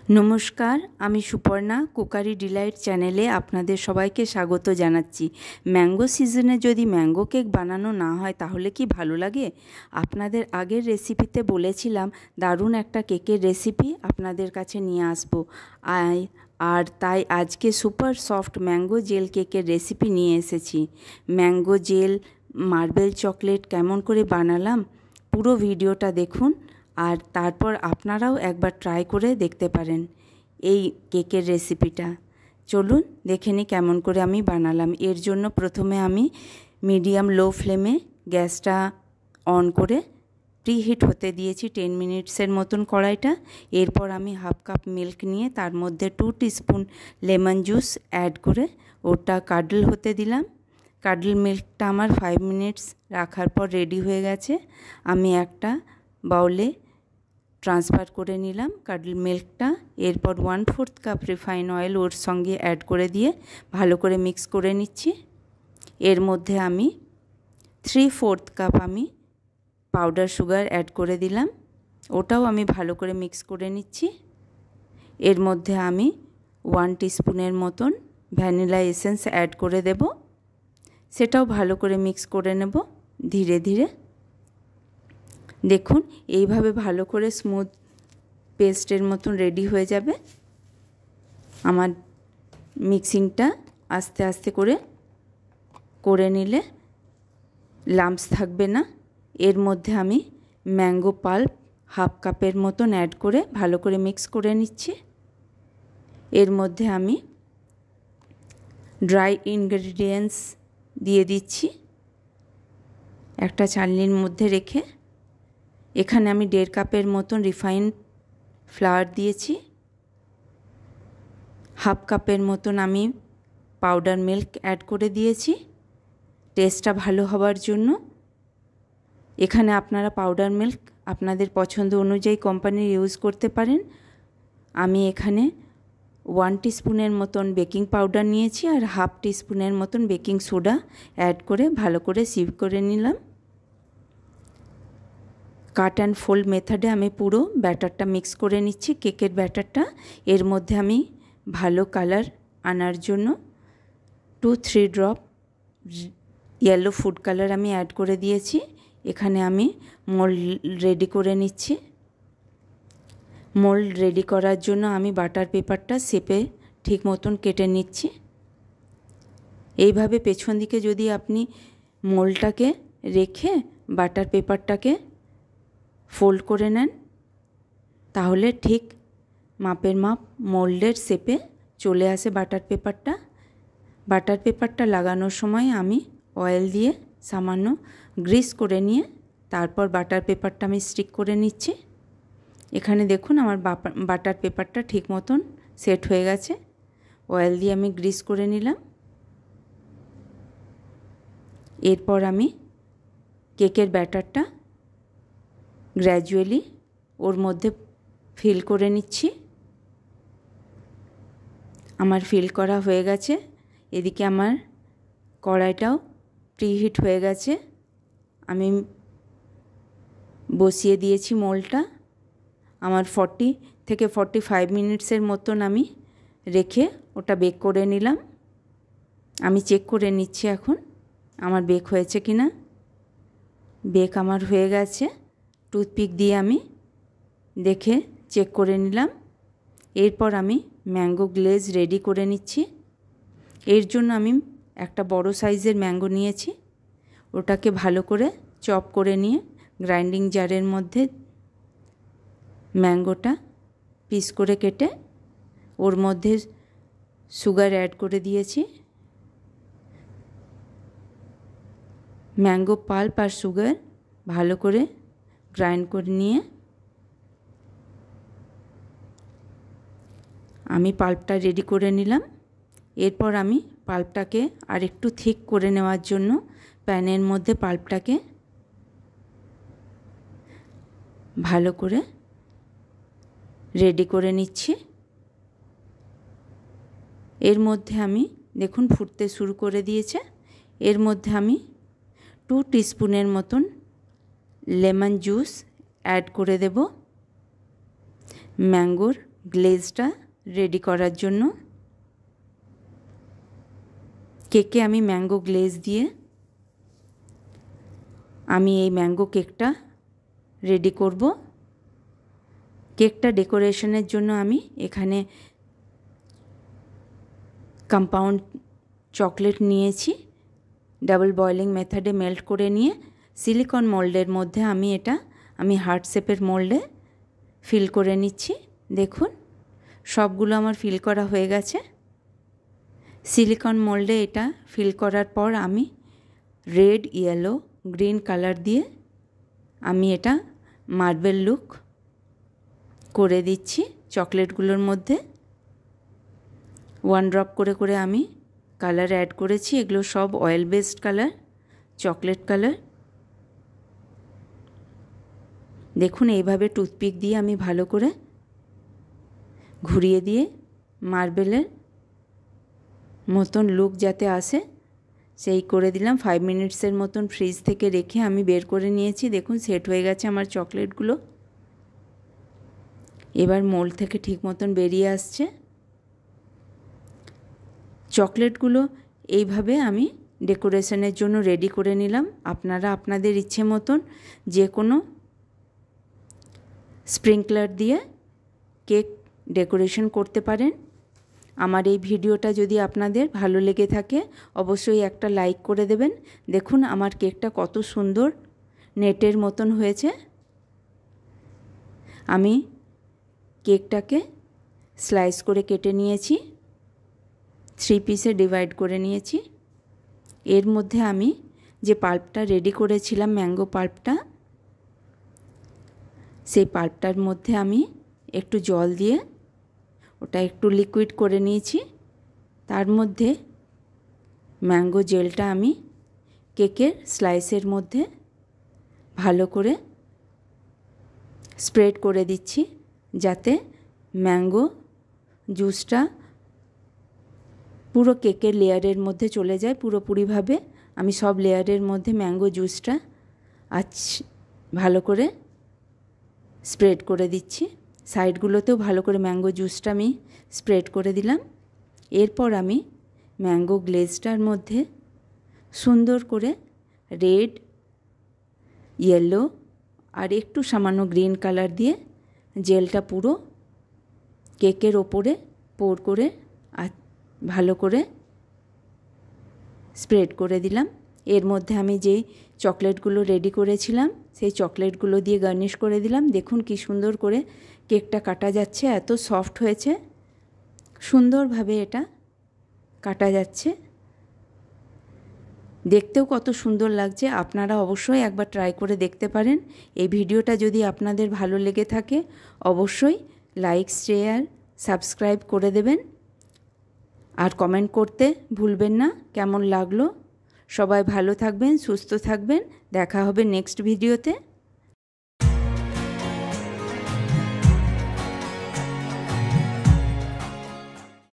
নমস্কার, আমি Suparna cookery Deloitte চ্যানেলে আপনাদের সবাইকে স্বাগত জানাচ্ছি। ম্যাঙ্গো সিজনে যদি ম্যাঙ্গো কেক বানানো না হয় তাহলে কি ভালো লাগে? আপনাদের আগের রেসিপিতে বলেছিলাম দারুণ একটা কেকের রেসিপি আপনাদের কাছে নিয়ে আসবো। আর তাই আজকে সুপার সফট ম্যাঙ্গো জেল কেকের রেসিপি নিয়ে এসেছি। ম্যাঙ্গো জেল মার্বেল চকলেট কেমন করে বানালাম পুরো ভিডিওটা দেখুন, আর তারপর আপনারাও একবার ট্রাই করে দেখতে পারেন এই কেকের রেসিপিটা। চলুন দেখে নিই কেমন করে আমি বানালাম। এর জন্য প্রথমে আমি মিডিয়াম লো ফ্লেমে গ্যাসটা অন করে প্রিহিট হতে দিয়েছি 10 মিনিটসের মতন কড়াইটা। এরপর আমি হাফ কাপ মিল্ক নিয়ে তার মধ্যে 2 টিস্পুন লেমন জুস অ্যাড করে ওটা কাডল হতে দিলাম। কাডল মিল্কটা আমার 5 মিনিটস রাখার পর রেডি হয়ে গেছে। আমি একটা বাউলে ট্রান্সফার করে নিলাম কাডল মিল্কটা। এরপর 1/4 কাপ রিফাইন অয়েল ওর সঙ্গে অ্যাড করে দিয়ে ভালো করে মিক্স করে নিচ্ছি। এর মধ্যে আমি 3/4 কাপ আমি পাউডার সুগার অ্যাড করে দিলাম, ওটাও আমি ভালো করে মিক্স করে নিচ্ছি। এর মধ্যে আমি 1 টিস্পুনের মতন ভ্যানিলা এসেন্স অ্যাড করে দেব, সেটাও ভালো করে মিক্স করে নেব ধীরে ধীরে। দেখুন এইভাবে ভালো করে স্মুথ পেস্টের মতন রেডি হয়ে যাবে। আমার মিক্সিংটা আস্তে আস্তে করে নিলে লাম্পস থাকবে না। এর মধ্যে আমি ম্যাঙ্গো পাল্প হাফ কাপের মতন অ্যাড করে ভালো করে মিক্স করে নিচ্ছি। এর মধ্যে আমি ড্রাই ইনগ্রেডিয়েন্টস দিয়ে দিচ্ছি একটা চালনির মধ্যে রেখে। এখানে আমি 1.5 কাপের মতন রিফাইন্ড ফ্লাওয়ার দিয়েছি, হাফ কাপের মতন আমি পাউডার মিল্ক অ্যাড করে দিয়েছি টেস্টটা ভালো হওয়ার জন্য। এখানে আপনারা পাউডার মিল্ক আপনাদের পছন্দ অনুযায়ী কোম্পানির ইউজ করতে পারেন। আমি এখানে 1 টিস্পুনের মতন বেকিং পাউডার নিয়েছি আর হাফ টিস্পুনের মতন বেকিং সোডা অ্যাড করে ভালো করে সিভ করে নিলাম। কাট অ্যান্ড ফোল্ড মেথডে আমি পুরো ব্যাটারটা মিক্স করে নিচ্ছি কেকের ব্যাটারটা। এর মধ্যে আমি ভালো কালার আনার জন্য 2-3 ড্রপ ইয়েলো ফুড কালার আমি অ্যাড করে দিয়েছি। এখানে আমি মোল্ড রেডি করে নিচ্ছি। মোল্ড রেডি করার জন্য আমি বাটার পেপারটা শেপে ঠিক মতন কেটে নিচ্ছি। এইভাবে পেছন দিকে যদি আপনি মোল্ডটাকে রেখে বাটার পেপারটাকে ফোল্ড করে নেন তাহলে ঠিক মাপের মাপ মোল্ডের শেপে চলে আসে বাটার পেপারটা। বাটার পেপারটা লাগানোর সময় আমি অয়েল দিয়ে সামান্য গ্রিস করে নিয়ে তারপর বাটার পেপারটা আমি স্টিক করে নিচ্ছি। এখানে দেখুন আমার বাটার পেপারটা ঠিক মতন সেট হয়ে গেছে। অয়েল দিয়ে আমি গ্রিস করে নিলাম। এরপর আমি কেকের ব্যাটারটা গ্র্যাজুয়ালি ওর মধ্যে ফিল করে নিচ্ছি। আমার ফিল করা হয়ে গেছে। এদিকে আমার কড়াইটাও প্রিহিট হয়ে গেছে। আমি বসিয়ে দিয়েছি মোল্ডটা। আমার 40 থেকে 45 মিনিটসের মতন আমি রেখে ওটা বেক করে নিলাম। আমি চেক করে নিচ্ছি এখন আমার বেক হয়েছে কি না। বেক আমার হয়ে গেছে। টুথপিক দিয়ে আমি দেখে চেক করে নিলাম। এরপর আমি ম্যাঙ্গো গ্লেজ রেডি করে নিচ্ছি। এর জন্য আমি একটা বড় সাইজের ম্যাঙ্গো নিয়েছি, ওটাকে ভালো করে চপ করে নিয়ে গ্রাইন্ডিং জারের মধ্যে ম্যাঙ্গোটা পিস করে কেটে ওর মধ্যে সুগার অ্যাড করে দিয়েছি। ম্যাঙ্গো পাল্প আর সুগার ভালো করে গ্রাইন্ড করে নিয়ে আমি পাল্পটা রেডি করে নিলাম। এরপর আমি পাল্পটাকে আর একটু থিক করে নেওয়ার জন্য প্যানের মধ্যে পাল্পটাকে ভালো করে রেডি করে নিচ্ছি। এর মধ্যে আমি দেখুন ফুটতে শুরু করে দিয়েছে। এর মধ্যে আমি 2 টিস্পুনের মতন লেমন জুস অ্যাড করে দেব। ম্যাঙ্গোর গ্লেজটা রেডি করার জন্য। কেকে আমি ম্যাঙ্গো গ্লেজ দিয়ে আমি এই ম্যাঙ্গো কেকটা রেডি করব। কেকটা ডেকোরেশনের জন্য আমি এখানে কম্পাউন্ড চকলেট নিয়েছি, ডাবল বয়েলিং মেথডে মেল্ট করে নিয়ে সিলিকন মোল্ডের মধ্যে আমি হার্ট শেপের মোল্ডে ফিল করে নিচ্ছি। দেখুন সবগুলো আমার ফিল করা হয়ে গেছে। সিলিকন মোল্ডে এটা ফিল করার পর আমি রেড, ইয়েলো, গ্রিন কালার দিয়ে আমি এটা মার্বেল লুক করে দিচ্ছি চকলেটগুলোর মধ্যে। 1 ড্রপ করে করে আমি কালার অ্যাড করেছি। এগুলো সব oil based colour, chocolate colour. দেখুন এইভাবে টুথপিক দিয়ে আমি ভালো করে ঘুরিয়ে দিয়ে মার্বেলের মতন লুক যাতে আসে সেই করে দিলাম। 5 মিনিটসের মতন ফ্রিজ থেকে রেখে আমি বের করে নিয়েছি। দেখুন সেট হয়ে গেছে আমার চকলেটগুলো। এবার মোল্ড থেকে ঠিক মতন বেরিয়ে আসছে। চকলেটগুলো এইভাবে আমি ডেকোরেশনের জন্য রেডি করে নিলাম। আপনারা আপনাদের ইচ্ছে মতন যে কোনো স্প্রিংকলার দিয়ে কেক ডেকোরেশন করতে পারেন। আমার এই ভিডিওটা যদি আপনাদের ভালো লেগে থাকে অবশ্যই একটা লাইক করে দেবেন। দেখুন আমার কেকটা কত সুন্দর নেটের মতন হয়েছে। আমি কেকটাকে স্লাইস করে কেটে নিয়েছি, 3 পিসে ডিভাইড করে নিয়েছি। এর মধ্যে আমি যে পাল্পটা রেডি করেছিলাম ম্যাঙ্গো পাল্পটা, সেই পাল্পটার মধ্যে আমি একটু জল দিয়ে ওটা একটু লিকুইড করে নিয়েছি। তার মধ্যে ম্যাঙ্গো জেলটা আমি কেকের স্লাইসের মধ্যে ভালো করে স্প্রেড করে দিচ্ছি যাতে ম্যাঙ্গো জুসটা পুরো কেকের লেয়ারের মধ্যে চলে যায়। পুরোপুরিভাবে আমি সব লেয়ারের মধ্যে ম্যাঙ্গো জুসটা ভালো করে স্প্রেড করে দিচ্ছি। সাইডগুলোতেও ভালো করে ম্যাঙ্গো জুসটা আমি স্প্রেড করে দিলাম। এরপর আমি ম্যাঙ্গো গ্লেজটার মধ্যে সুন্দর করে রেড, ইয়েলো আর একটু সামান্য গ্রিন কালার দিয়ে জেলটা পুরো কেকের ওপরে পোর করে ভালো করে স্প্রেড করে দিলাম। এর মধ্যে আমি যেই চকলেটগুলো রেডি করেছিলাম সেই চকলেটগুলো দিয়ে গার্নিশ করে দিলাম। দেখুন কি সুন্দর করে কেকটা কাটা যাচ্ছে, এত সফট হয়েছে, সুন্দরভাবে এটা কাটা যাচ্ছে, দেখতেও কত সুন্দর লাগছে। আপনারা অবশ্যই একবার ট্রাই করে দেখতে পারেন। এই ভিডিওটা যদি আপনাদের ভালো লেগে থাকে অবশ্যই লাইক, শেয়ার, সাবস্ক্রাইব করে দেবেন আর কমেন্ট করতে ভুলবেন না কেমন লাগলো। সবাই ভালো থাকবেন, সুস্থ থাকবেন। দেখা হবে নেক্সট ভিডিওতে।